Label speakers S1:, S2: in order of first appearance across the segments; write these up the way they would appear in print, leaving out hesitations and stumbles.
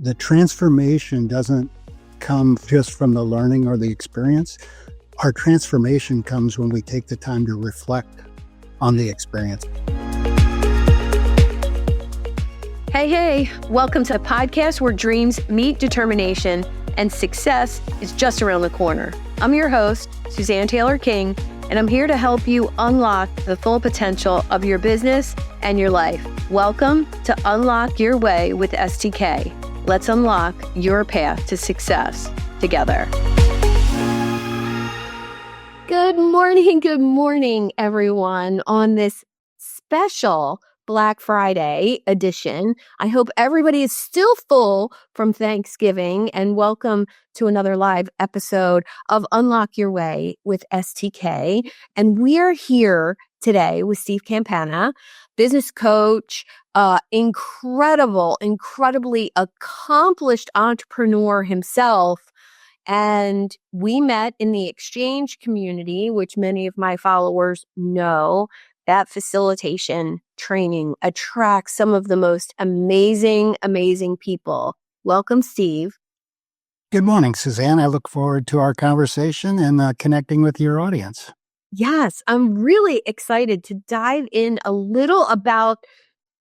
S1: The transformation doesn't come just from the learning or the experience. Our transformation comes when we take the time to reflect on the experience.
S2: Hey, welcome to the podcast where dreams meet determination and success is just around the corner. I'm your host, Suzanne Taylor-King, and I'm here to help you unlock the full potential of your business and your life. Welcome to Unlock Your Way with STK. Let's unlock your path to success together. Good morning, everyone, on this special Black Friday edition. I hope everybody is still full from Thanksgiving, and welcome to another live episode of Unlock Your Way with STK. And we are here today with Steve Campana, business coach, incredibly accomplished entrepreneur himself. And we met in the exchange community, which many of my followers know. That facilitation training attracts some of the most amazing people. Welcome, Steve.
S1: Good morning, Suzanne. I look forward to our conversation and connecting with your audience.
S2: Yes, I'm really excited to dive in a little about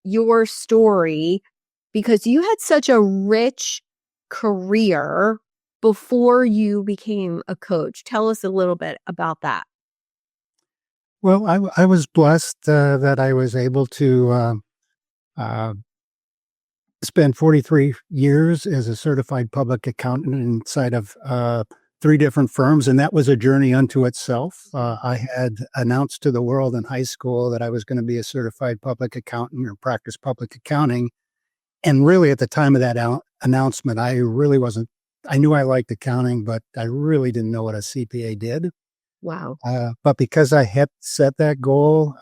S2: your story because you had such a rich career before you became a coach. Tell us a little bit about that.
S1: Well, I was blessed that I was able to spend 43 years as a certified public accountant inside of 3 different firms, and that was a journey unto itself. I had announced to the world in high school that I was going to be a certified public accountant or practice public accounting, and really at the time of that announcement, I really wasn't. I knew I liked accounting, but I really didn't know what a CPA did.
S2: Wow.
S1: But because I had set that goal,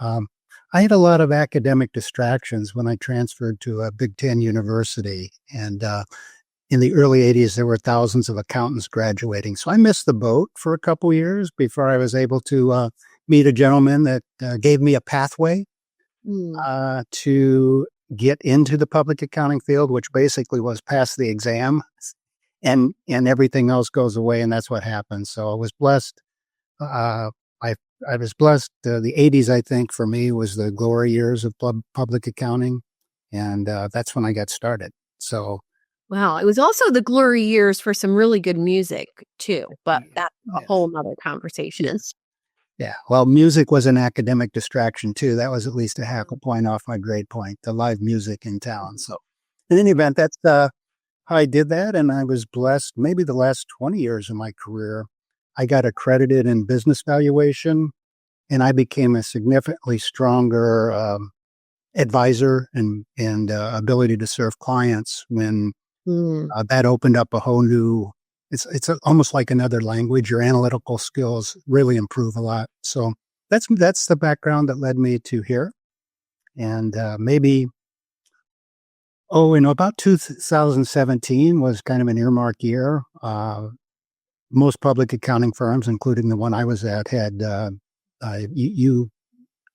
S1: I had a lot of academic distractions when I transferred to a Big Ten university. And in the early 80s, there were thousands of accountants graduating. So I missed the boat for a couple years before I was able to meet a gentleman that gave me a pathway to get into the public accounting field, which basically was pass the exam and everything else goes away. And that's what happened. So I was blessed. I was blessed. The 80s, I think, for me was the glory years of public accounting. And that's when I got started. So,
S2: wow. It was also the glory years for some really good music, too. But that's a whole nother conversation.
S1: Yes. Yeah. Well, music was an academic distraction, too. That was at least a half a point off my grade point, the live music in town. So, in any event, that's how I did that. And I was blessed. Maybe the last 20 years of my career, I got accredited in business valuation, and I became a significantly stronger advisor and ability to serve clients when that opened up a whole new. It's almost like another language. Your analytical skills really improve a lot. So that's the background that led me to here, and about 2017 was kind of an earmark year. Most public accounting firms, including the one I was at, had you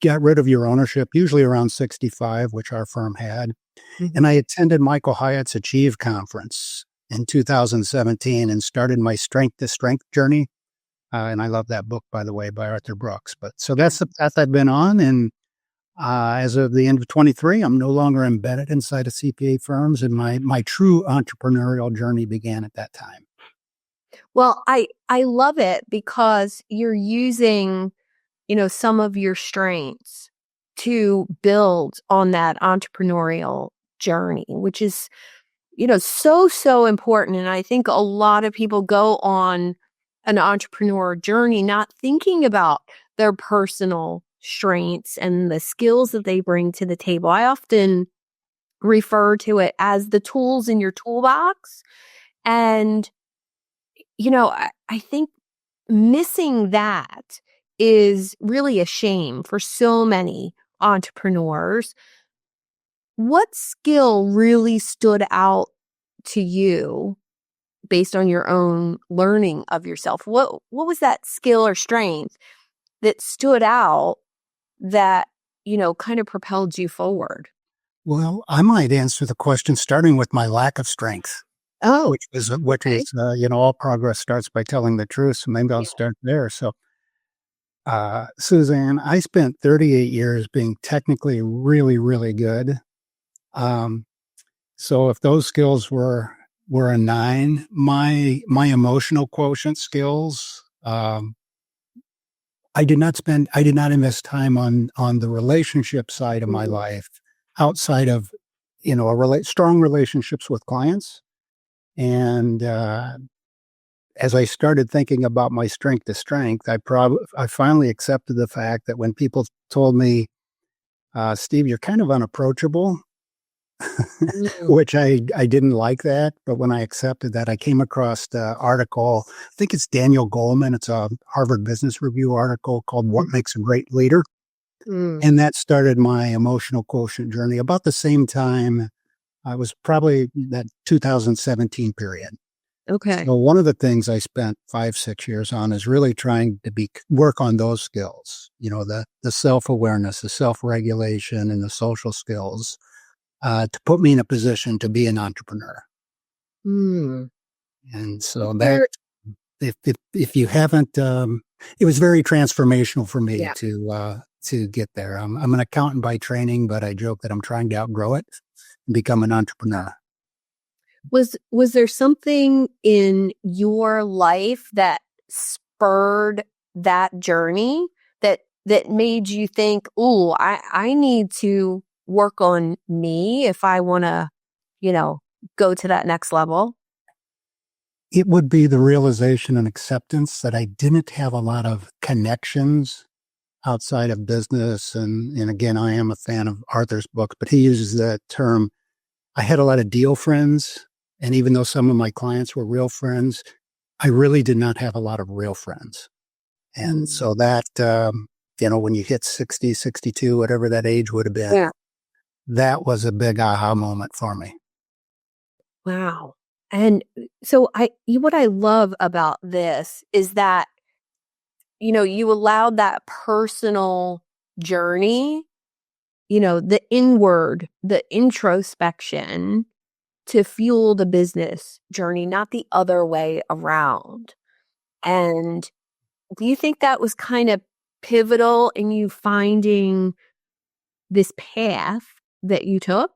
S1: got rid of your ownership, usually around 65, which our firm had. Mm-hmm. And I attended Michael Hyatt's Achieve conference in 2017 and started my Strength to Strength journey. And I love that book, by the way, by Arthur Brooks. But so that's the path I've been on. And as of the end of 23, I'm no longer embedded inside of CPA firms. And my true entrepreneurial journey began at that time.
S2: Well, I love it because you're using, some of your strengths to build on that entrepreneurial journey, which is, so important. And I think a lot of people go on an entrepreneur journey not thinking about their personal strengths and the skills that they bring to the table. I often refer to it as the tools in your toolbox. And I think missing that is really a shame for so many entrepreneurs. What skill really stood out to you based on your own learning of yourself? What was that skill or strength that stood out that, kind of propelled you forward?
S1: Well, I might answer the question starting with my lack of strength.
S2: Oh,
S1: which
S2: okay.
S1: is all progress starts by telling the truth. So maybe I'll
S2: Yeah.
S1: start there. So, Suzanne, I spent 38 years being technically really, really good. Um, so if those skills were a 9, my emotional quotient skills, I did not invest time on the relationship side of my
S2: Mm.
S1: life outside of, strong relationships with clients. And as I started thinking about my strength to strength, I finally accepted the fact that when people told me, Steve, you're kind of unapproachable,
S2: Mm.
S1: which I didn't like that. But when I accepted that, I came across the article. I think it's Daniel Goleman. It's a Harvard Business Review article called "What Makes a Great Leader,"
S2: Mm.
S1: and that started my emotional quotient journey. About the same time, I was probably that 2017 period.
S2: Okay.
S1: So one of the things I spent 5, 6 years on is really trying to work on those skills. The self-awareness, the self-regulation, and the social skills to put me in a position to be an entrepreneur.
S2: Mm.
S1: And so that
S2: There
S1: if you haven't, it was very transformational for me
S2: Yeah.
S1: to get there. I'm an accountant by training, but I joke that I'm trying to outgrow it and become an entrepreneur.
S2: Was there something in your life that spurred that journey that made you think, "Ooh, I need to work on me if I wanna, you know, go to that next level?"
S1: It would be the realization and acceptance that I didn't have a lot of connections outside of business. And again, I am a fan of Arthur's books, but he uses that term. I had a lot of deal friends. And even though some of my clients were real friends, I really did not have a lot of real friends. And
S2: Mm.
S1: so that, when you hit 60, 62, whatever that age would have been,
S2: Yeah.
S1: that was a big aha moment for me.
S2: Wow. And so what I love about this is that, you allowed that personal journey, the inward, the introspection to fuel the business journey, not the other way around. And do you think that was kind of pivotal in you finding this path that you took?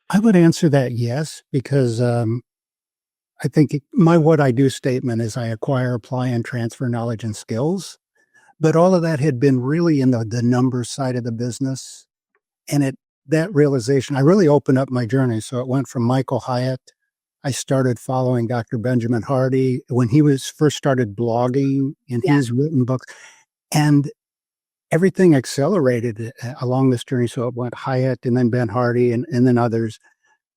S1: I would answer that yes, because I think my what I do statement is I acquire, apply, and transfer knowledge and skills. But all of that had been really in the numbers side of the business. And that realization, I really opened up my journey. So it went from Michael Hyatt. I started following Dr. Benjamin Hardy when he was first started blogging in
S2: Yeah.
S1: his written books. And everything accelerated along this journey. So it went Hyatt and then Ben Hardy and then others.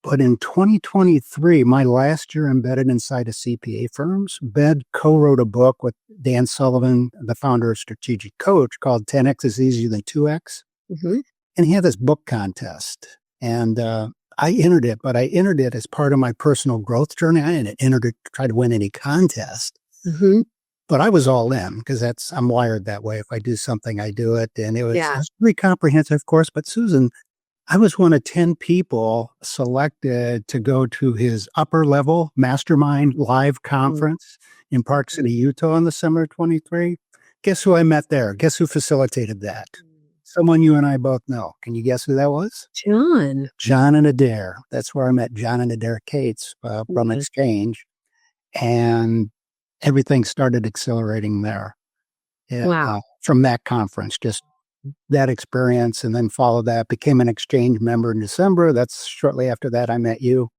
S1: But in 2023, my last year embedded inside of CPA firms, Ben co-wrote a book with Dan Sullivan, the founder of Strategic Coach, called 10X is Easier Than 2X.
S2: Mhm.
S1: And he had this book contest. And I entered it, but I entered it as part of my personal growth journey. I didn't enter it to try to win any contest,
S2: Mhm.
S1: but I was all in because I'm wired that way. If I do something, I do it. And it
S2: Yeah.
S1: was pretty comprehensive, of course. But Susan, I was one of 10 people selected to go to his upper level mastermind live
S2: Mm.
S1: conference in Park City, Utah in the summer of 23. Guess who I met there? Guess who facilitated that? Someone you and I both know. Can you guess who that was?
S2: John.
S1: John and Adair. That's where I met John and Adair Cates from
S2: Mhm.
S1: Exchange. And everything started accelerating there
S2: Wow.
S1: from that conference, just that experience, and then followed that, became an exchange member in December. That's shortly after that I met you.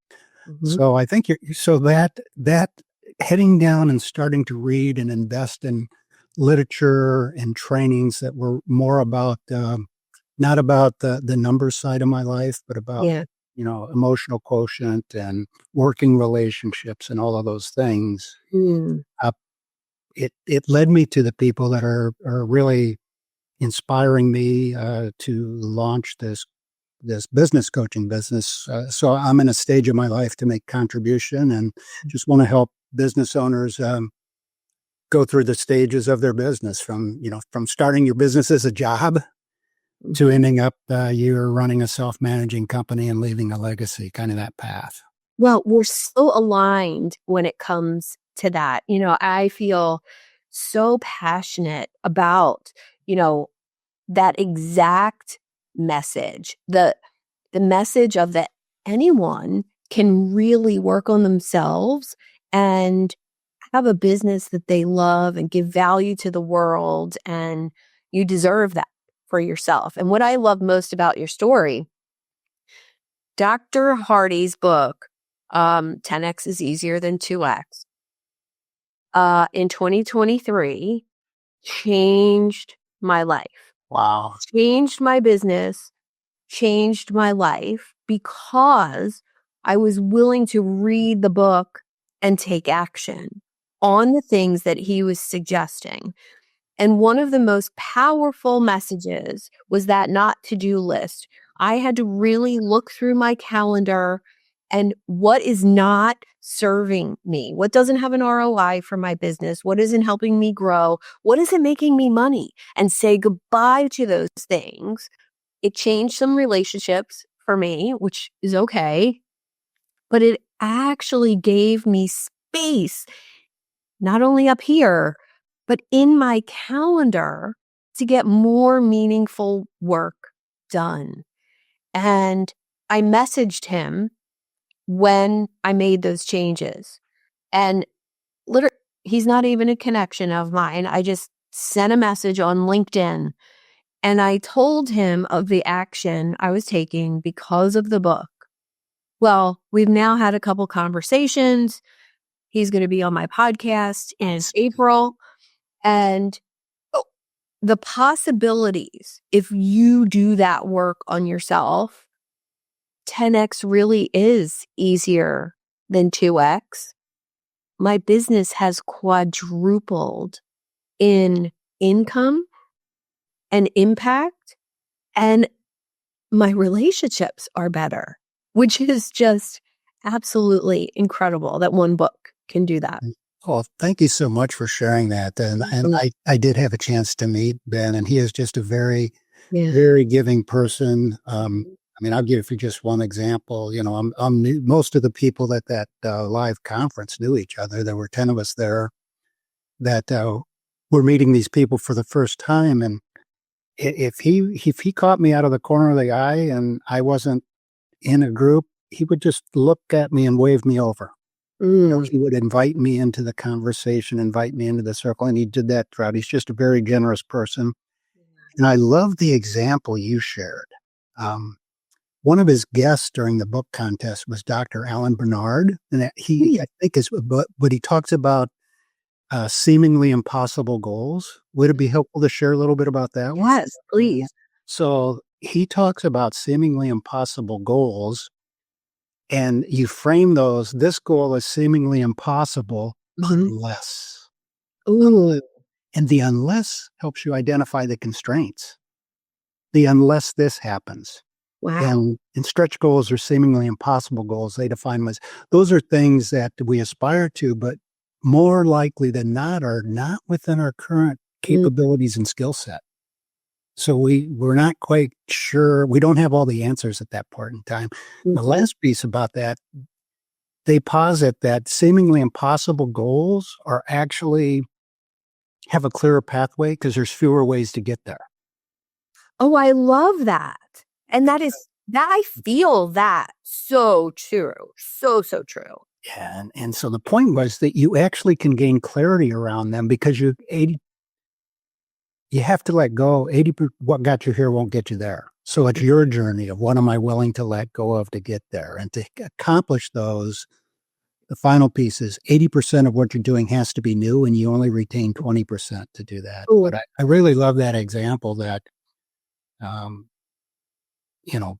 S2: Mhm.
S1: So I think that heading down and starting to read and invest in literature and trainings that were more about not about the numbers side of my life, but about
S2: Yeah.
S1: emotional quotient and working relationships and all of those things.
S2: Mm.
S1: Uh, it led me to the people that are really inspiring me to launch this business coaching business. So I'm in a stage of my life to make contribution and just want to help business owners go through the stages of their business from starting your business as a job to
S2: Mhm.
S1: ending up you're running a self-managing company and leaving a legacy, kind of that path.
S2: Well, we're so aligned when it comes to that. I feel so passionate about, you know, that exact message. The message of that anyone can really work on themselves and have a business that they love and give value to the world, and you deserve that for yourself. And what I love most about your story, Dr. Hardy's book, 10x is easier than 2x, in 2023 changed my life,
S1: Wow.
S2: changed my business, changed my life because I was willing to read the book and take action on the things that he was suggesting. And one of the most powerful messages was that not to-do list. I had to really look through my calendar and what is not serving me, what doesn't have an ROI for my business, what isn't helping me grow, what isn't making me money, and say goodbye to those things. It changed some relationships for me, which is okay, but it actually gave me space, not only up here, but in my calendar to get more meaningful work done. And I messaged him when I made those changes. And literally, he's not even a connection of mine. I just sent a message on LinkedIn and I told him of the action I was taking because of the book. Well, we've now had a couple conversations. He's going to be on my podcast in April. And the possibilities, if you do that work on yourself, 10x really is easier than 2x. My business has quadrupled in income and impact, and my relationships are better, which is just absolutely incredible that one book can do that.
S1: Oh, thank you so much for sharing that. And I did have a chance to meet Ben, and he is just a very, very giving person. I mean, I'll give you just one example. I'm new. Most of the people at that live conference knew each other. There were 10 of us there that were meeting these people for the first time. And if he caught me out of the corner of the eye and I wasn't in a group, he would just look at me and wave me over. He would invite me into the conversation, invite me into the circle, and he did that throughout. He's just a very generous person. And I love the example you shared. One of his guests during the book contest was Dr. Alan Bernard, and I think but he talks about seemingly impossible goals. Would it be helpful to share a little bit about that?
S2: Yes, please.
S1: So he talks about seemingly impossible goals, and you frame those. This goal is seemingly impossible unless.
S2: Ooh.
S1: And the unless helps you identify the constraints. The unless this happens.
S2: Wow.
S1: And stretch goals are seemingly impossible goals. They define them as those are things that we aspire to, but more likely than not are not within our current capabilities and skill set. So we're not quite sure. We don't have all the answers at that point in time. The last piece about that, they posit that seemingly impossible goals are actually have a clearer pathway because there's fewer ways to get there.
S2: Oh, I love that. And that I feel that so true. So true.
S1: Yeah. And so the point was that you actually can gain clarity around them because you have to let go. What got you here won't get you there. So it's your journey of what am I willing to let go of to get there? And to accomplish those, the final piece is 80% of what you're doing has to be new, and you only retain 20% to do that.
S2: Ooh.
S1: But I really love that example that,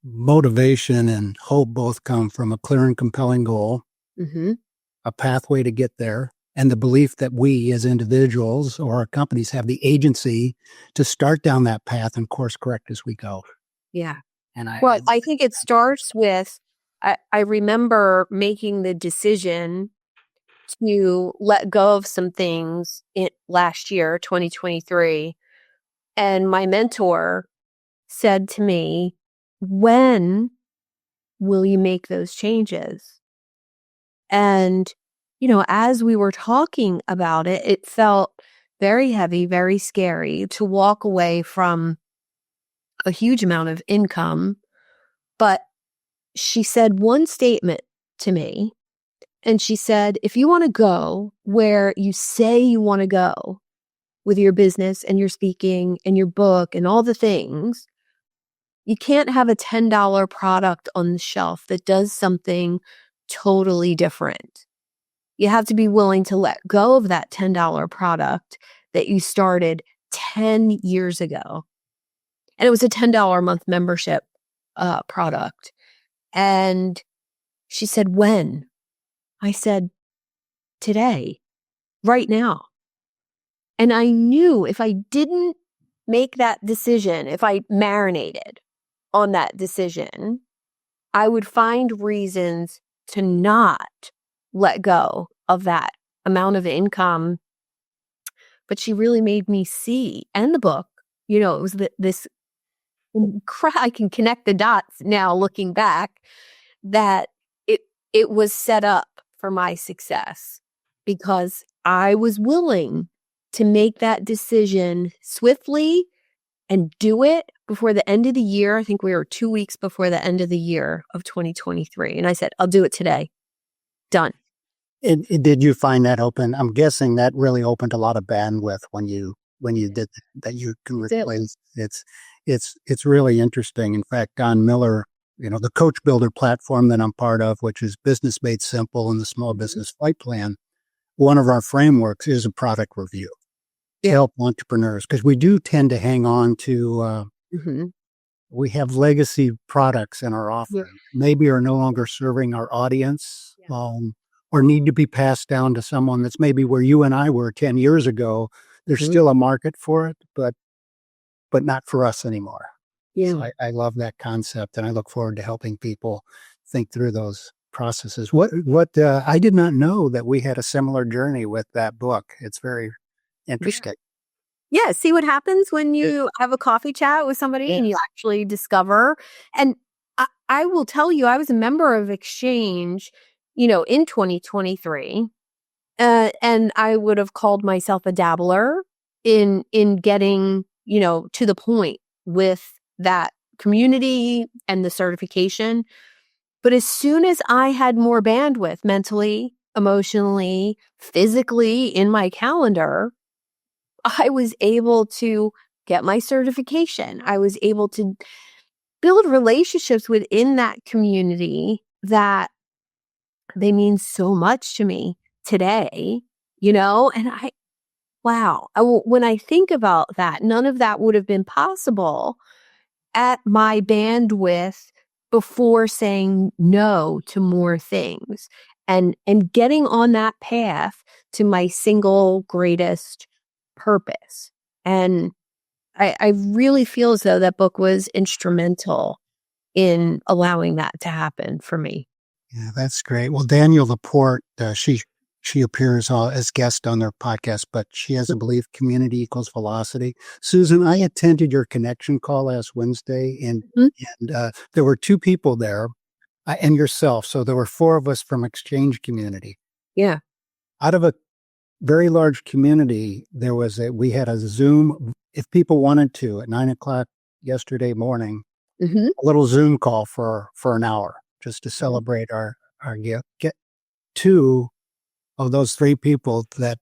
S1: motivation and hope both come from a clear and compelling goal, a pathway to get there, and the belief that we as individuals or our companies have the agency to start down that path and course correct as we go.
S2: Yeah.
S1: And
S2: I think it starts with, I remember making the decision to let go of some things last year, 2023. And my mentor said to me, when will you make those changes? And, as we were talking about it, it felt very heavy, very scary to walk away from a huge amount of income. But she said one statement to me, and she said, if you want to go where you say you want to go with your business and your speaking and your book and all the things, you can't have a $10 product on the shelf that does something totally different. You have to be willing to let go of that $10 product that you started 10 years ago. And it was a $10 a month membership product. And she said, when? I said, today, right now. And I knew if I didn't make that decision, if I marinated on that decision, I would find reasons to not let go of that amount of income. But she really made me see, and the book, it was this, I can connect the dots now looking back, that it was set up for my success because I was willing to make that decision swiftly and do it before the end of the year. I think we were 2 weeks before the end of the year of 2023. And I said, I'll do it today. Done.
S1: Did you find that open? I'm guessing that really opened a lot of bandwidth when you did that. You can replace it's really interesting. In fact, Don Miller, the Coach Builder platform that I'm part of, which is Business Made Simple and the Small Business Flight Plan, one of our frameworks is a product review to help entrepreneurs, because we do tend to hang on to we have legacy products in our offering, maybe are no longer serving our audience, or need to be passed down to someone that's maybe where you and I were 10 years ago. There's still a market for it, but not for us anymore. Yeah. So I love that concept, and I look forward to helping people think through those processes. What I did not know that we had a similar journey with that book. It's very interesting.
S2: Yeah. See what happens when you have a coffee chat with somebody and you actually discover. And I will tell you, I was a member of Exchange, in 2023. And I would have called myself a dabbler in getting, to the point with that community and the certification. But as soon as I had more bandwidth mentally, emotionally, physically in my calendar, I was able to get my certification. I was able to build relationships within that community that they mean so much to me today, and when I think about that, none of that would have been possible at my bandwidth before saying no to more things and getting on that path to my single greatest purpose. And I really feel as though that book was instrumental in allowing that to happen for me.
S1: Yeah, that's great. Well, Danielle Laporte, she appears as guest on their podcast, but she has a belief community equals velocity. Susan, I attended your connection call last Wednesday, and there were 2 people there, and yourself. So there were 4 of us from Exchange community.
S2: Yeah.
S1: Out of a very large community, we had a Zoom. If people wanted to, at 9:00 yesterday morning, a little Zoom call for an hour, just to celebrate our gift. Get 2 of those 3 people that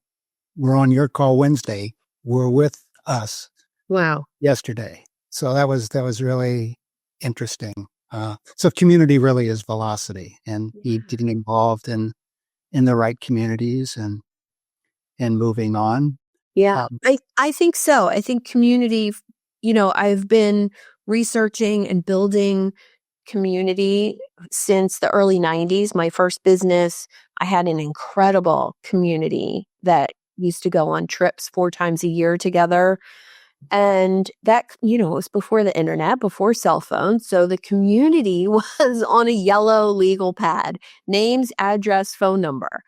S1: were on your call Wednesday were with us.
S2: Wow.
S1: Yesterday. So that was really interesting. So community really is velocity, and getting involved in the right communities and moving on.
S2: Yeah, I think so. I think community, I've been researching and building community since the early 90s. My first business, I had an incredible community that used to go on trips 4 times a year together. And that, it was before the internet, before cell phones. So the community was on a yellow legal pad, names, address, phone number.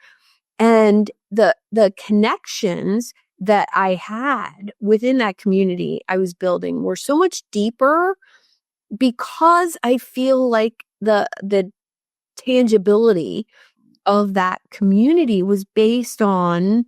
S2: And the connections that I had within that community I was building were so much deeper because I feel like the tangibility of that community was based on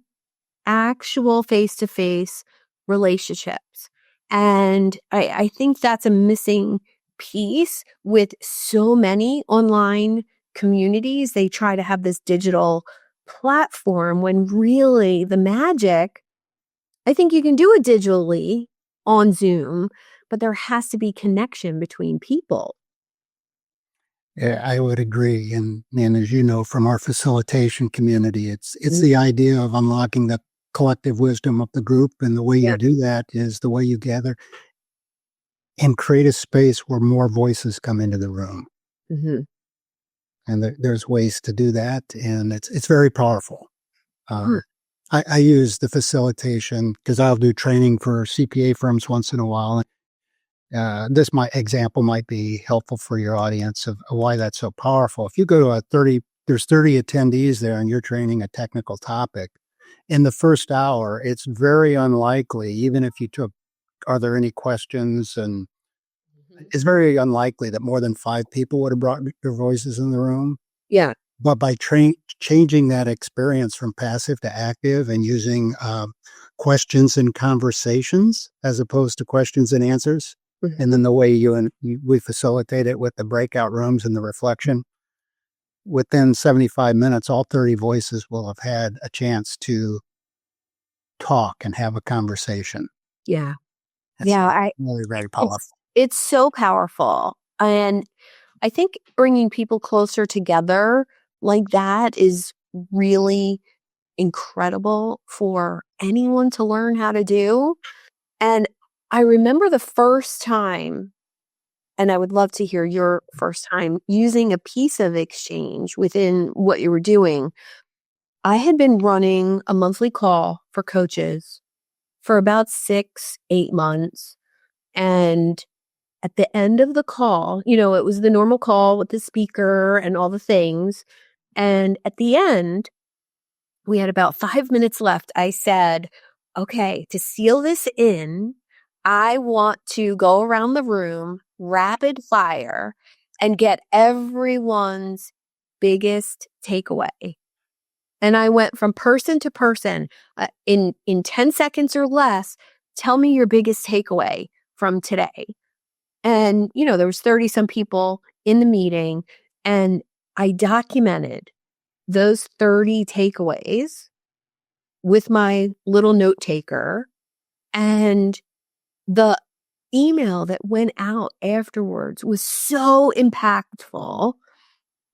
S2: actual face-to-face relationships. And I think that's a missing piece with so many online communities. They try to have this digital platform when really the magic, I think you can do it digitally on Zoom, but there has to be connection between people.
S1: Yeah, I would agree. And as you know, from our facilitation community, it's the idea of unlocking the collective wisdom of the group. And the way
S2: Yeah.
S1: you do that is the way you gather and create a space where more voices come into the room.
S2: Mhm.
S1: And there's ways to do that. And it's very powerful.
S2: Huh.
S1: I use the facilitation because I'll do training for CPA firms once in a while. This example might be helpful for your audience of why that's so powerful. If you go to there's 30 attendees there and you're training a technical topic. In the first hour, it's very unlikely, even if you took, are there any questions? And
S2: Mhm.
S1: it's very unlikely that more than 5 people would have brought their voices in the room.
S2: Yeah.
S1: But by changing that experience from passive to active and using questions and conversations as opposed to questions and answers, and
S2: Mhm.
S1: then the way we facilitate it with the breakout rooms and the reflection, within 75 minutes, all 30 voices will have had a chance to talk and have a conversation.
S2: Yeah.
S1: That's
S2: Yeah, I
S1: really very
S2: it's
S1: powerful.
S2: it's so powerful, and I think bringing people closer together like that is really incredible for anyone to learn how to do, and I remember the first time, and I would love to hear your first time using a piece of exchange within what you were doing. I had been running a monthly call for coaches for about 6, 8 months, and at the end of the call, it was the normal call with the speaker and all the things, and at the end, we had about 5 minutes left. I said, "Okay, to seal this in, I want to go around the room, rapid fire, and get everyone's biggest takeaway." And I went from person to person, in 10 seconds or less, "Tell me your biggest takeaway from today." And, there was 30 some people in the meeting, and I documented those 30 takeaways with my little note taker, and the email that went out afterwards was so impactful,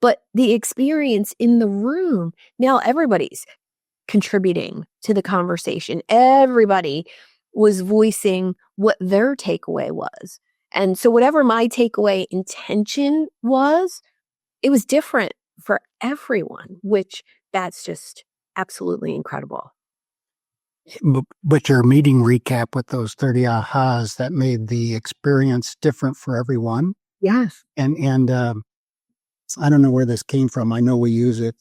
S2: but the experience in the room, now everybody's contributing to the conversation. Everybody was voicing what their takeaway was. And so whatever my takeaway intention was, it was different for everyone, which that's just absolutely incredible.
S1: But your meeting recap with those 30 ahas that made the experience different for everyone.
S2: Yes.
S1: And I don't know where this came from. I know we use it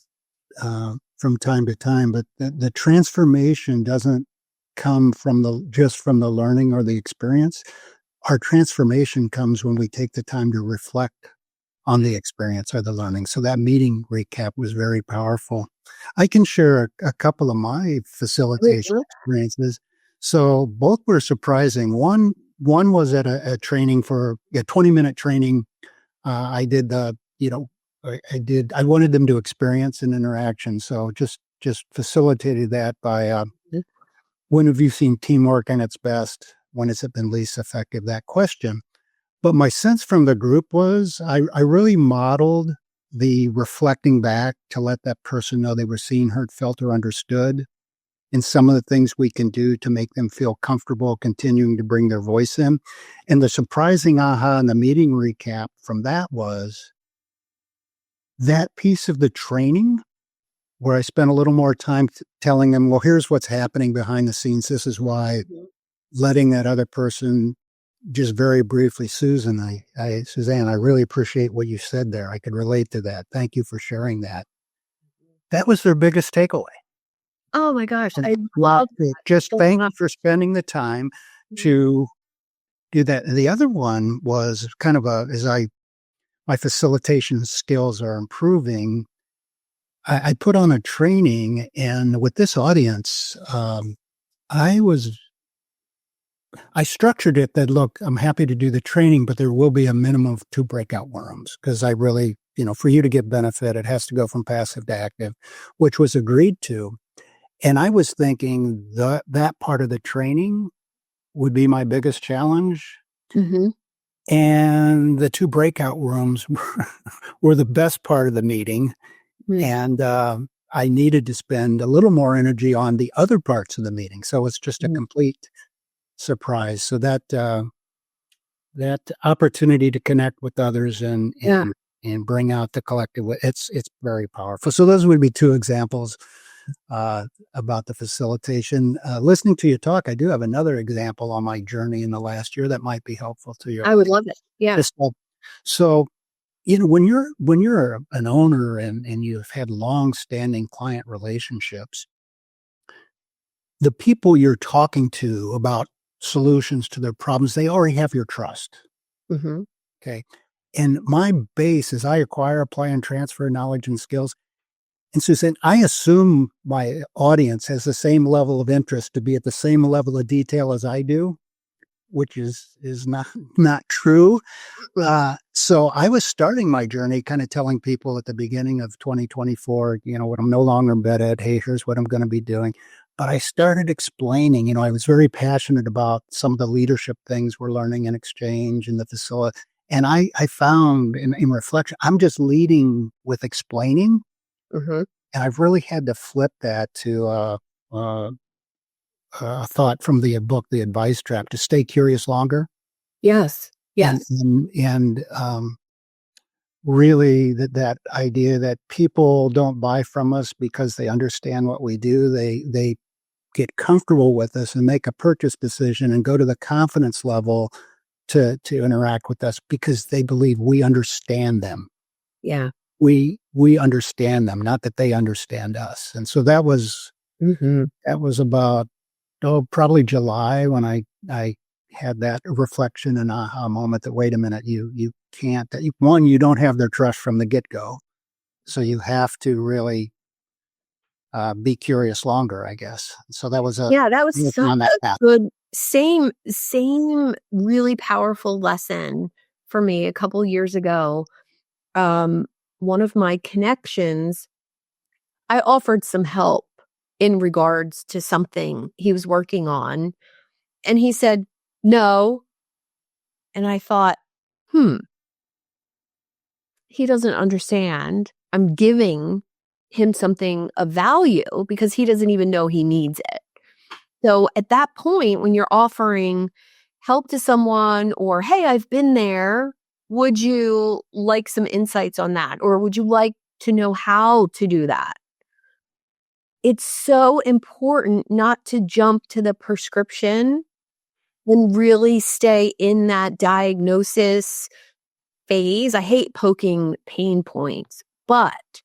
S1: from time to time, but the transformation doesn't come from just from the learning or the experience. Our transformation comes when we take the time to reflect on the experience or the learning. So that meeting recap was very powerful. I can share a couple of my facilitation experiences. So both were surprising. One was at a training for a 20-minute training. I did I wanted them to experience an interaction. So just facilitated that by when have you seen teamwork at its best? When has it been least effective? That question. But my sense from the group was I really modeled the reflecting back to let that person know they were seen, heard, felt, or understood, and some of the things we can do to make them feel comfortable continuing to bring their voice in. And the surprising aha in the meeting recap from that was that piece of the training where I spent a little more time telling them, well, here's what's happening behind the scenes. This is why, letting that other person just very briefly, Suzanne, I really appreciate what you said there. I could relate to that. Thank you for sharing that. That was their biggest takeaway.
S2: Oh my gosh, I
S1: Love
S2: love
S1: it.
S2: that
S1: Just
S2: so
S1: thank you
S2: much.
S1: for spending the time
S2: Mhm.
S1: to do that. And the other one was kind of my facilitation skills are improving. I put on a training, and with this audience, I structured it that, look, I'm happy to do the training, but there will be a minimum of 2 breakout rooms because I really, for you to get benefit, it has to go from passive to active, which was agreed to. And I was thinking that part of the training would be my biggest challenge.
S2: Mm-hmm.
S1: And the 2 breakout rooms were the best part of the meeting.
S2: Mm-hmm.
S1: And I needed to spend a little more energy on the other parts of the meeting. So it's just a complete surprise. So that opportunity to connect with others and bring out the collective, it's very powerful. So those would be 2 examples about the facilitation. Listening to you talk, I do have another example on my journey in the last year that might be helpful to you.
S2: I would love it. Yeah.
S1: So, when you're an owner and you've had long-standing client relationships, the people you're talking to about solutions to their problems, they already have your trust.
S2: Mm-hmm.
S1: Okay. And my base is I acquire, apply, and transfer knowledge and skills. And Suzanne, I assume my audience has the same level of interest to be at the same level of detail as I do, which is not true. So I was starting my journey kind of telling people at the beginning of 2024, when I'm no longer in bed at, hey, here's what I'm going to be doing. But I started explaining, I was very passionate about some of the leadership things we're learning in exchange and the facility. And I found in reflection, I'm just leading with explaining.
S2: Mm-hmm.
S1: And I've really had to flip that to a thought from the book, The Advice Trap, to stay curious longer.
S2: Yes. Yes.
S1: And really that idea that people don't buy from us because they understand what we do. They get comfortable with us and make a purchase decision and go to the confidence level to interact with us because they believe we understand them.
S2: Yeah.
S1: We understand them, not that they understand us. And so that was about probably July when I had that reflection and aha moment that, wait a minute, you can't, one, you don't have their trust from the get-go. So you have to really be curious longer, I guess. So that was
S2: that was such
S1: on that
S2: a
S1: path.
S2: good, same really powerful lesson for me a couple years ago. One of my connections, I offered some help in regards to something he was working on, and he said, no. And I thought, he doesn't understand. I'm giving him something of value because he doesn't even know he needs it. So at that point, when you're offering help to someone or, hey, I've been there, would you like some insights on that? Or would you like to know how to do that? It's so important not to jump to the prescription and really stay in that diagnosis phase. I hate poking pain points, but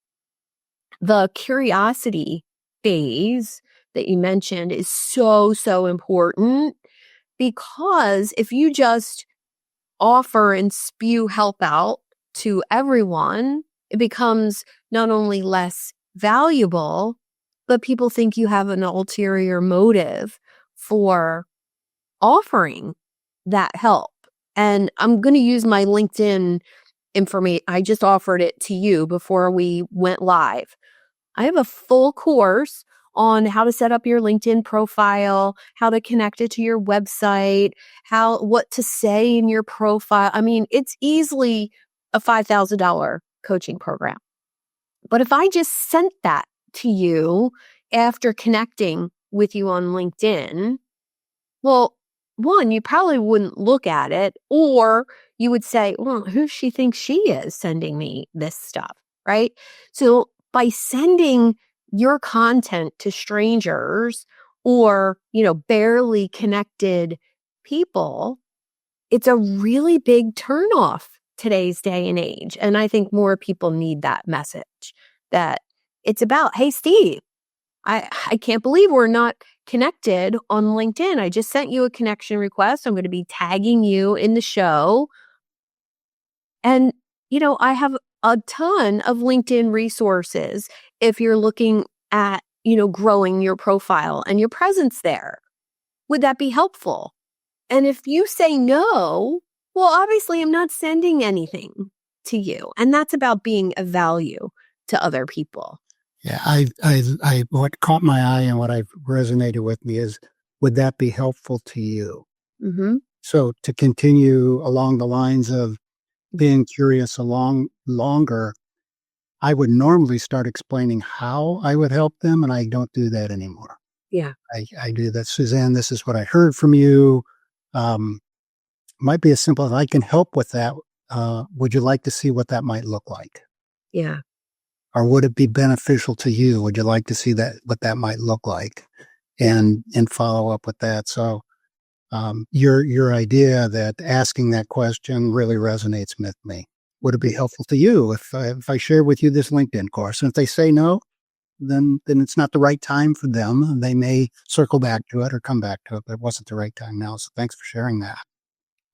S2: the curiosity phase that you mentioned is so, so important, because if you just offer and spew help out to everyone, it becomes not only less valuable, but people think you have an ulterior motive for offering that help. And I'm going to use my LinkedIn information. I just offered it to you before we went live. I have a full course on how to set up your LinkedIn profile, how to connect it to your website, what to say in your profile. I mean, it's easily a $5,000 coaching program. But if I just sent that to you after connecting with you on LinkedIn, well, one, you probably wouldn't look at it, or you would say, well, who she thinks she is sending me this stuff, right? So by sending your content to strangers or, barely connected people, it's a really big turnoff today's day and age. And I think more people need that message, that it's about, hey, Steve, I can't believe we're not connected on LinkedIn. I just sent you a connection request. I'm going to be tagging you in the show. And, I have a ton of LinkedIn resources if you're looking at, growing your profile and your presence there? Would that be helpful? And if you say no, well, obviously I'm not sending anything to you. And that's about being of value to other people.
S1: Yeah, what caught my eye and what I've resonated with me is, would that be helpful to you?
S2: Mm-hmm.
S1: So to continue along the lines of being curious longer, I would normally start explaining how I would help them, and I don't do that anymore.
S2: Yeah.
S1: I do that. Suzanne, this is what I heard from you. Might be as simple as, I can help with that. Would you like to see what that might look like?
S2: Yeah.
S1: Or would it be beneficial to you? Would you like to see what that might look like? And follow up with that. So your idea that asking that question really resonates with me. Would it be helpful to you if I share with you this LinkedIn course? And if they say no, then it's not the right time for them. They may circle back to it or come back to it, but it wasn't the right time now. So thanks for sharing that.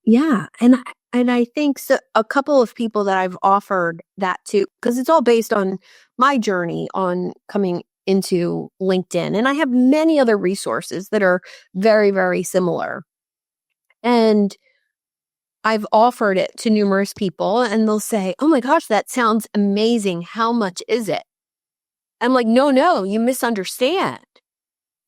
S2: Yeah. And I think so, a couple of people that I've offered that to, because it's all based on my journey on coming into LinkedIn. And I have many other resources that are very, very similar. And I've offered it to numerous people and they'll say, "Oh my gosh, that sounds amazing. How much is it?" I'm like, no, you misunderstand.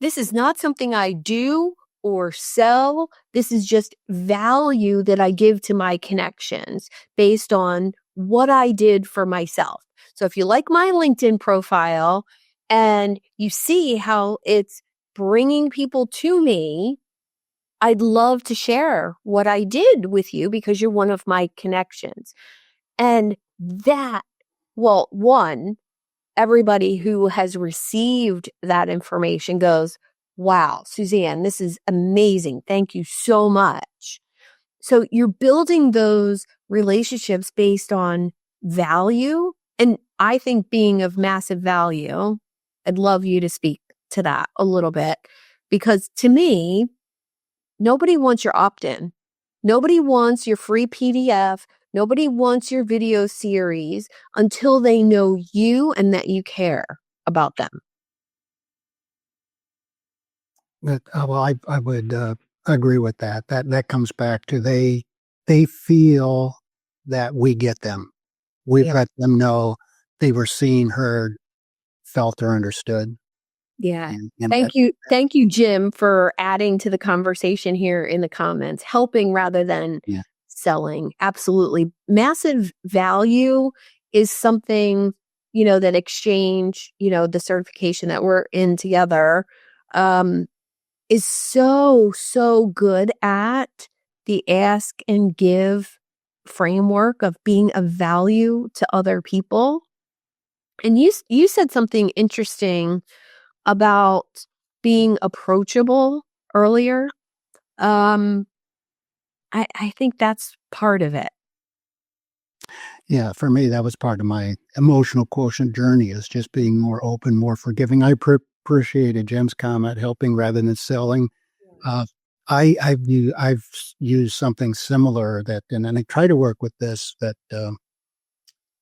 S2: This is not something I do or sell. This is just value that I give to my connections based on what I did for myself. So if you like my LinkedIn profile and you see how it's bringing people to me, I'd love to share what I did with you because you're one of my connections. And that, well, one, everybody who has received that information goes, "Wow, Suzanne, this is amazing. Thank you so much." So you're building those relationships based on value. And I think being of massive value, I'd love you to speak to that a little bit, because to me, nobody wants your opt-in. Nobody wants your free PDF. Nobody wants your video series until they know you and that you care about them.
S1: But, well, I would agree with that. That comes back to they feel that we get them. We've
S2: Yeah.
S1: let them know they were seen, heard, felt, or understood.
S2: Yeah.
S1: And
S2: Thank you. Thank you, Jim, for adding to the conversation here in the comments, helping rather than
S1: yeah,
S2: selling. Absolutely. Massive value is something, that exchange, the certification that we're in together, is so, so good at the ask and give framework of being of value to other people. And you said something interesting about being approachable earlier. I think that's part of it.
S1: yeah. For me, that was part of my emotional quotient journey, is just being more open, more forgiving. I appreciated Jim's comment, helping rather than selling. Uh, I've used something similar and I try to work with this, that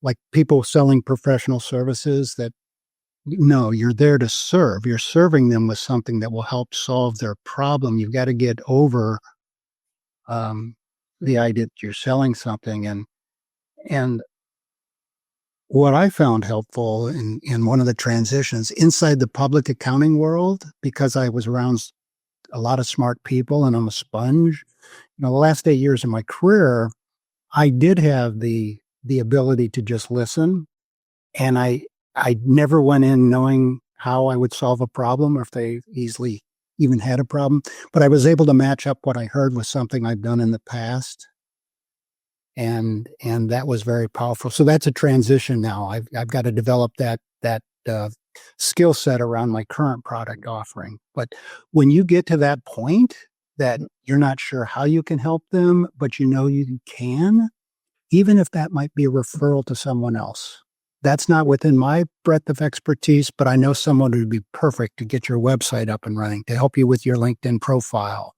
S1: like people selling professional services, that no, you're there to serve. You're serving them with something that will help solve their problem. You've got to get over the idea that you're selling something. And what I found helpful in one of the transitions inside the public accounting world, because I was around a lot of smart people and I'm a sponge. The last 8 years of my career, I did have the ability to just listen, and I never went in knowing how I would solve a problem or if they easily even had a problem, but I was able to match up what I heard with something I've done in the past, and that was very powerful. So that's a transition now. I've got to develop that skill set around my current product offering. But when you get to that point that you're not sure how you can help them, but you can, even if that might be a referral to someone else. That's not within my breadth of expertise, but I know someone who would be perfect to get your website up and running, to help you with your LinkedIn profile.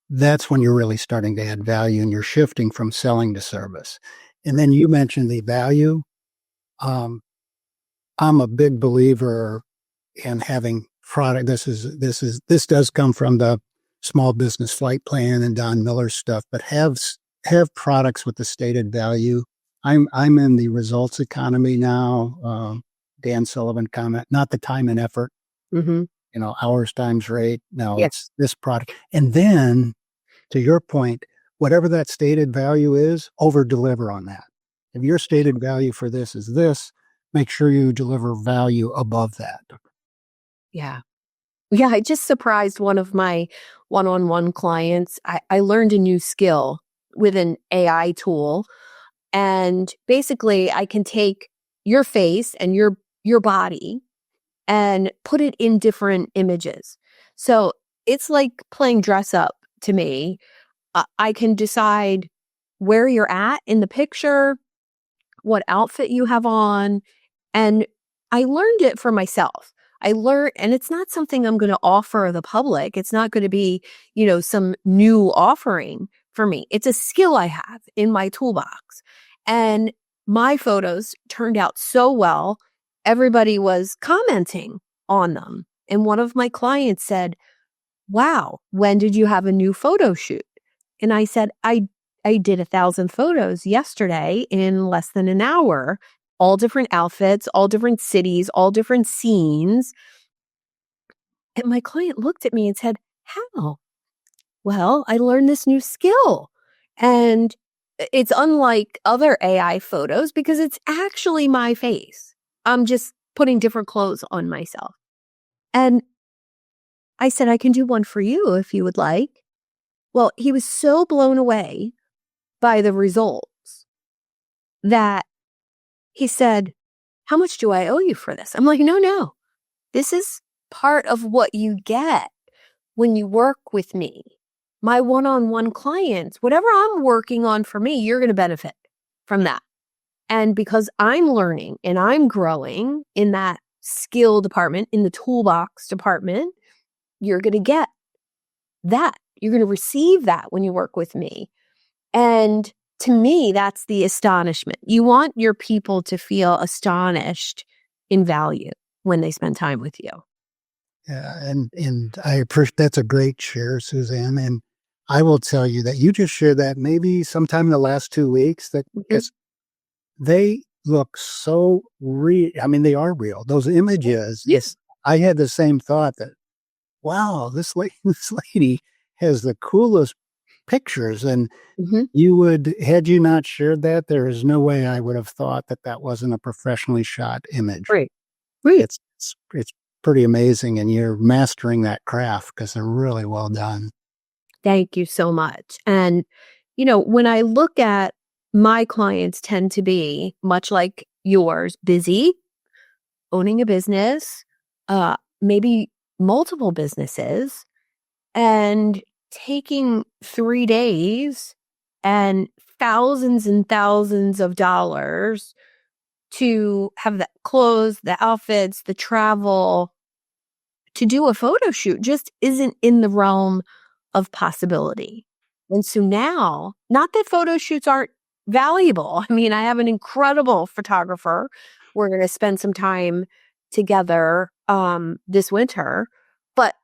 S1: That's when you're really starting to add value and you're shifting from selling to service. And then you mentioned the value. I'm a big believer in having product. This does come from the small business flight plan and Don Miller stuff, but have products with the stated value. I'm in the results economy now. Dan Sullivan comment, not the time and effort,
S2: Mm-hmm.
S1: hours times rate. No,
S2: Yeah.
S1: it's this product. And then to your point, whatever that stated value is, over deliver on that. If your stated value for this is this, make sure you deliver value above that.
S2: Yeah. Yeah. I just surprised one of my one-on-one clients. I learned a new skill with an AI tool. And basically I can take your face and your body and put it in different images. So it's like playing dress up to me. I can decide where you're at in the picture, what outfit you have on. And I learned it for myself. I learned, and it's not something I'm going to offer the public. It's not going to be, some new offering for me. It's a skill I have in my toolbox. And my photos turned out so well. Everybody was commenting on them. And one of my clients said, "Wow, when did you have a new photo shoot?" And I said, I did 1,000 photos yesterday in less than an hour, all different outfits, all different cities, all different scenes. And my client looked at me and said, "How?" "Well, I learned this new skill." And it's unlike other AI photos because it's actually my face. I'm just putting different clothes on myself. And I said, "I can do one for you if you would like." Well, he was so blown away by the results that he said, "How much do I owe you for this?" I'm like, no. This is part of what you get when you work with me. My one-on-one clients, whatever I'm working on for me, you're going to benefit from that. And because I'm learning and I'm growing in that skill department, in the toolbox department, you're going to get that. You're going to receive that when you work with me. And to me, that's the astonishment. You want your people to feel astonished in value when they spend time with you.
S1: Yeah, and I appreciate that's a great share, Suzanne. And I will tell you that you just shared that maybe sometime in the last 2 weeks that because they look so real. I mean, they are real. Those images.
S2: Yes.
S1: I had the same thought that, wow, this lady has the coolest pictures. And
S2: Mm-hmm.
S1: had you not shared that, there is no way I would have thought that that wasn't a professionally shot image.
S2: Right. Right.
S1: It's pretty amazing, and you're mastering that craft because they're really well done.
S2: Thank you so much. And, when I look at my clients tend to be much like yours, busy, owning a business, maybe multiple businesses, and taking 3 days and thousands of dollars to have the clothes, the outfits, the travel to do a photo shoot just isn't in the realm of possibility. And so now, not that photo shoots aren't valuable. I mean, I have an incredible photographer. We're going to spend some time together this winter, but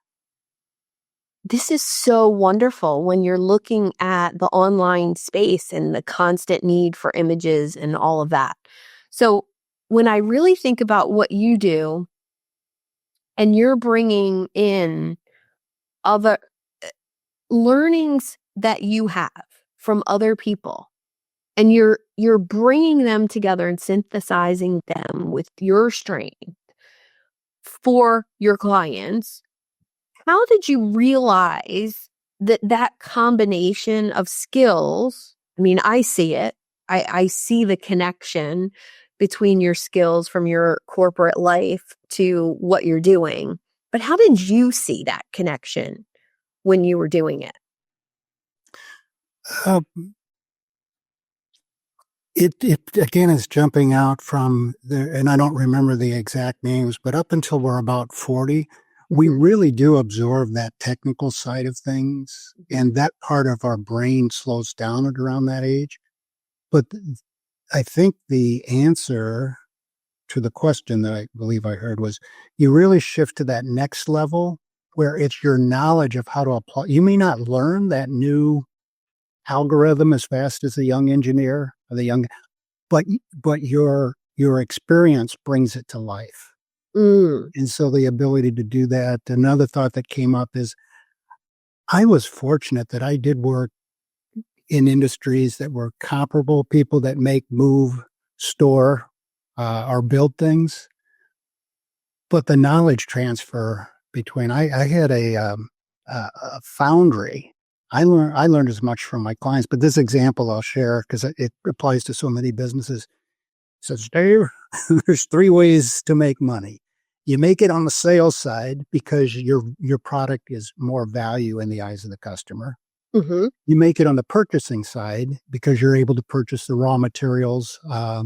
S2: this is so wonderful when you're looking at the online space and the constant need for images and all of that. So when I really think about what you do and you're bringing in other learnings that you have from other people and you're bringing them together and synthesizing them with your strength for your clients, how did you realize that combination of skills? I mean, I see it. I see the connection between your skills from your corporate life to what you're doing. But how did you see that connection when you were doing it?
S1: Uh, it again is jumping out from and I don't remember the exact names, but up until we're about 40, we
S2: Mhm.
S1: really do absorb that technical side of things, and that part of our brain slows down at around that age. But I think the answer to the question that I believe I heard was, you really shift to that next level where it's your knowledge of how to apply. You may not learn that new algorithm as fast as the young engineer or the young, but your experience brings it to life.
S2: Mm.
S1: And so the ability to do that. Another thought that came up is I was fortunate that I did work in industries that were comparable, people that make, move, store, or build things. But the knowledge transfer between, I had a foundry. I learned as much from my clients, but this example I'll share because it applies to so many businesses. It says, Dave, there's 3 ways to make money. You make it on the sales side because your product is more value in the eyes of the customer.
S2: Mm-hmm.
S1: You make it on the purchasing side because you're able to purchase the raw materials uh,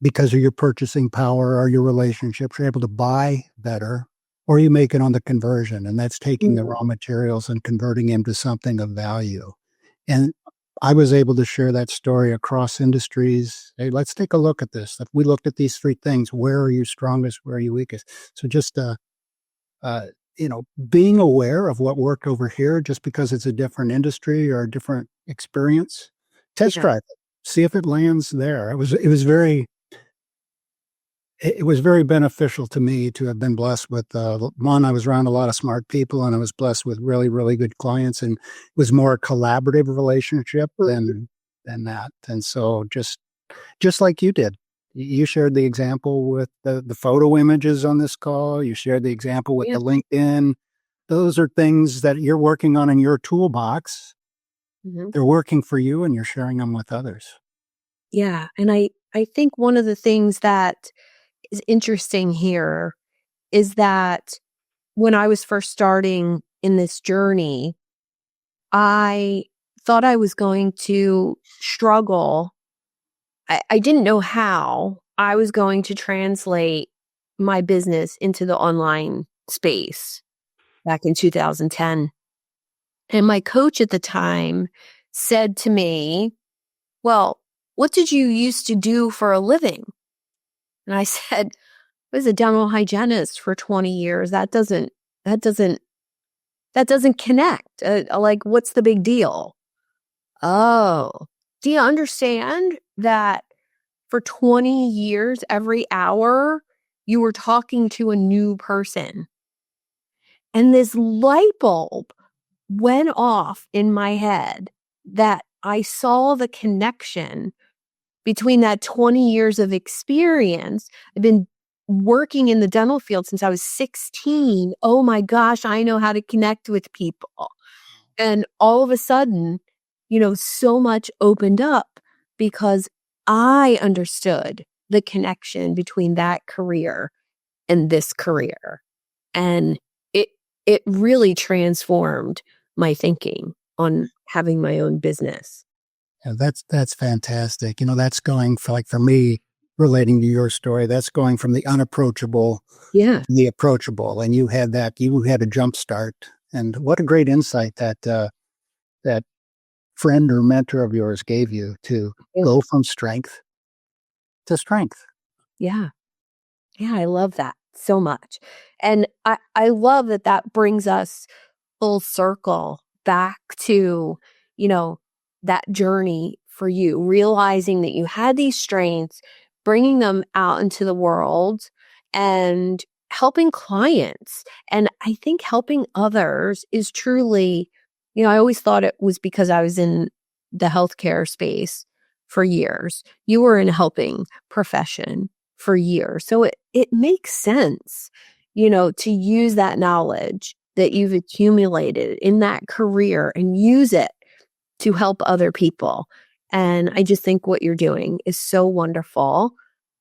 S1: because of your purchasing power or your relationships. You're able to buy better, or you make it on the conversion, and that's taking the raw materials and converting them to something of value. And I was able to share that story across industries. Hey, let's take a look at this. If we looked at these 3 things, where are you strongest? Where are you weakest? So just uh, being aware of what worked over here, just because it's a different industry or a different experience, test
S2: Yeah.
S1: drive it, see if it lands there. It was very beneficial to me to have been blessed with, one, I was around a lot of smart people, and I was blessed with really, really good clients, and it was more a collaborative relationship than that. And so just like you did, you shared the example with the photo images on this call. You shared the example with
S2: Yeah.
S1: the LinkedIn. Those are things that you're working on in your toolbox.
S2: Mm-hmm.
S1: They're working for you, and you're sharing them with others.
S2: Yeah. And I think one of the things that is interesting here is that when I was first starting in this journey, I thought I was going to struggle. I didn't know how I was going to translate my business into the online space back in 2010. And my coach at the time said to me, "Well, what did you used to do for a living?" And I said, "I was a dental hygienist for 20 years. That doesn't, that doesn't connect. Like, what's the big deal?" Oh, do you understand that for 20 years, every hour, you were talking to a new person? And this light bulb went off in my head that I saw the connection between that 20 years of experience. I've been working in the dental field since I was 16. Oh my gosh, I know how to connect with people. And all of a sudden, so much opened up because I understood the connection between that career and this career. And it it really transformed my thinking on having my own business.
S1: Yeah, that's fantastic. That's going for me, relating to your story, that's going from the unapproachable
S2: Yeah.
S1: to the approachable. And you had a jump start. And what a great insight that friend or mentor of yours gave you to
S2: Yeah.
S1: go from strength to strength.
S2: Yeah. Yeah, I love that so much. And I love that that brings us full circle back to, you know, that journey for you, realizing that you had these strengths, bringing them out into the world and helping clients. And I think helping others is truly, I always thought it was because I was in the healthcare space for years. You were in a helping profession for years. So it makes sense, to use that knowledge that you've accumulated in that career and use it to help other people. And I just think what you're doing is so wonderful.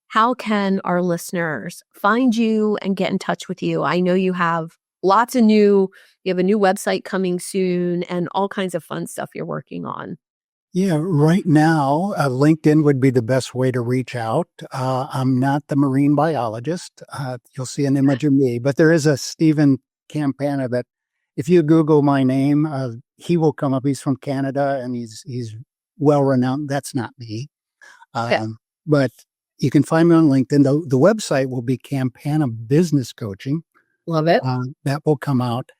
S2: How can our listeners find you and get in touch with you? I know you have you have a new website coming soon and all kinds of fun stuff you're working on.
S1: Yeah, right now, LinkedIn would be the best way to reach out. I'm not the marine biologist. You'll see an image of me, but there is a Stephen Campana that, if you Google my name, he will come up. He's from Canada, and he's well renowned. That's not me,
S2: Okay.
S1: but You can find me on LinkedIn. The website will be Campana Business Coaching.
S2: Love it.
S1: That will come out.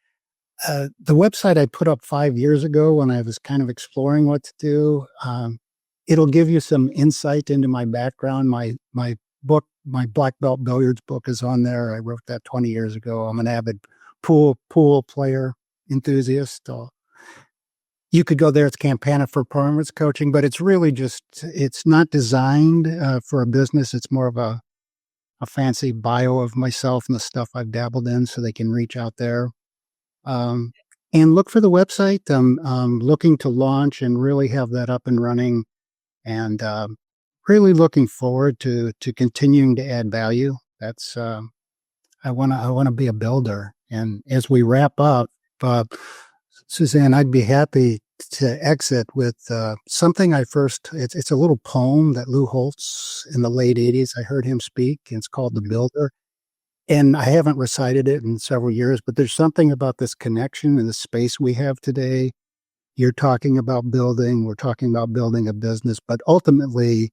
S1: The website I put up 5 years ago when I was kind of exploring what to do. It'll give you some insight into my background. My book, my Black Belt Billiards book is on there. I wrote that 20 years ago. I'm an avid pool player enthusiast. You could go there. It's Campana for Performance Coaching, but it's really it's not designed for a business. It's more of a fancy bio of myself and the stuff I've dabbled in, so they can reach out there. And look for the website. I'm looking to launch and really have that up and running, and really looking forward to continuing to add value. That's I want to be a builder. And as we wrap up, Suzanne, I'd be happy to exit with something it's a little poem that Lou Holtz in the late 80s, I heard him speak, and it's called The Builder. And I haven't recited it in several years, but there's something about this connection and the space we have today. You're talking about building, we're talking about building a business, but ultimately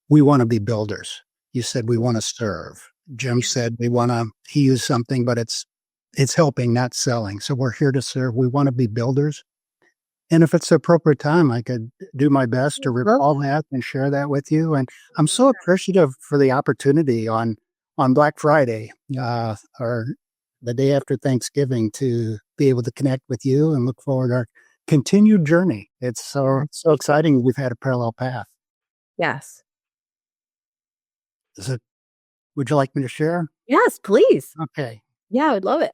S1: we want to be builders. You said we want to serve. Jim said he used something, but it's helping, not selling. So we're here to serve. We want to be builders. And if it's the appropriate time, I could do my best to recall that and share that with you. And I'm so appreciative for the opportunity on Black Friday or the day after Thanksgiving to be able to connect with you and look forward to our continued journey. It's so exciting. We've had a parallel path.
S2: Yes.
S1: Would you like me to share?
S2: Yes, please.
S1: Okay.
S2: Yeah, I would love it.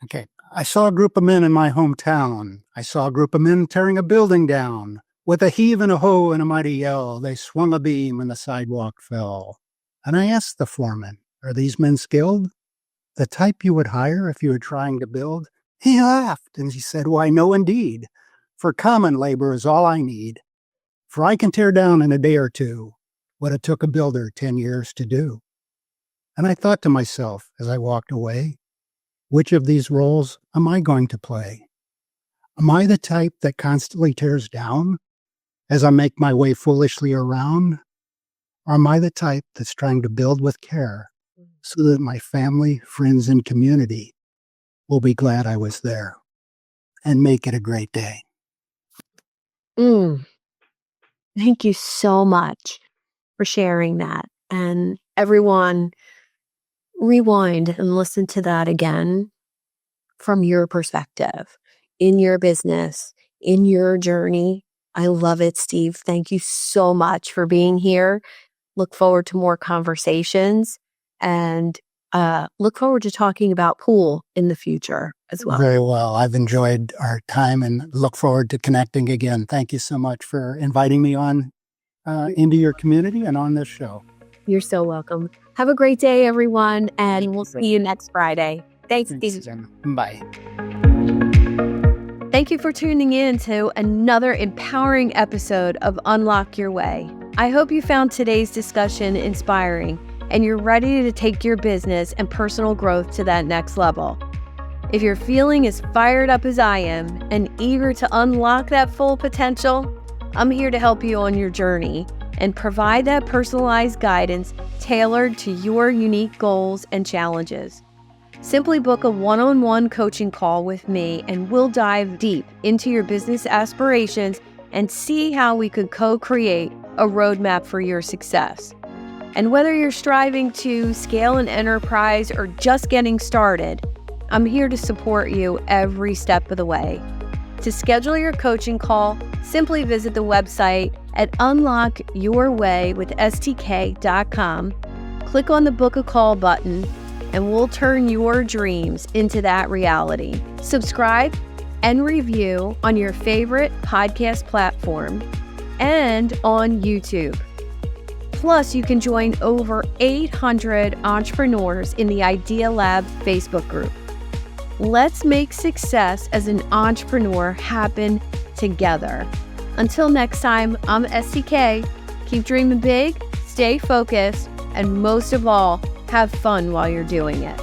S1: Okay. I saw a group of men in my hometown. I saw a group of men tearing a building down. With a heave and a hoe and a mighty yell, they swung a beam and the sidewalk fell. And I asked the foreman, are these men skilled? The type you would hire if you were trying to build? He laughed and he said, why, no, indeed. For common labor is all I need. For I can tear down in a day or two what it took a builder 10 years to do. And I thought to myself as I walked away, which of these roles am I going to play? Am I the type that constantly tears down as I make my way foolishly around? Or am I the type that's trying to build with care so that my family, friends, and community will be glad I was there and make it a great day?
S2: Thank you so much for sharing that. And everyone, rewind and listen to that again from your perspective, in your business, in your journey. I love it, Steve. Thank you so much for being here. Look forward to more conversations and look forward to talking about pool in the future as well.
S1: Very well. I've enjoyed our time and look forward to connecting again. Thank you so much for inviting me on into your community and on this show.
S2: You're so welcome. Have a great day, everyone, and we'll see you next Friday. Thanks, Steve.
S1: Bye.
S2: Thank you for tuning in to another empowering episode of Unlock Your Way. I hope you found today's discussion inspiring and you're ready to take your business and personal growth to that next level. If you're feeling as fired up as I am and eager to unlock that full potential, I'm here to help you on your journey and provide that personalized guidance tailored to your unique goals and challenges. Simply book a one-on-one coaching call with me and we'll dive deep into your business aspirations and see how we could co-create a roadmap for your success. And whether you're striving to scale an enterprise or just getting started, I'm here to support you every step of the way. To schedule your coaching call, simply visit the website at unlockyourwaywithstk.com, click on the Book a Call button, and we'll turn your dreams into that reality. Subscribe and review on your favorite podcast platform and on YouTube. Plus, you can join over 800 entrepreneurs in the Idea Lab Facebook group. Let's make success as an entrepreneur happen together. Until next time, I'm STK. Keep dreaming big, stay focused, and most of all, have fun while you're doing it.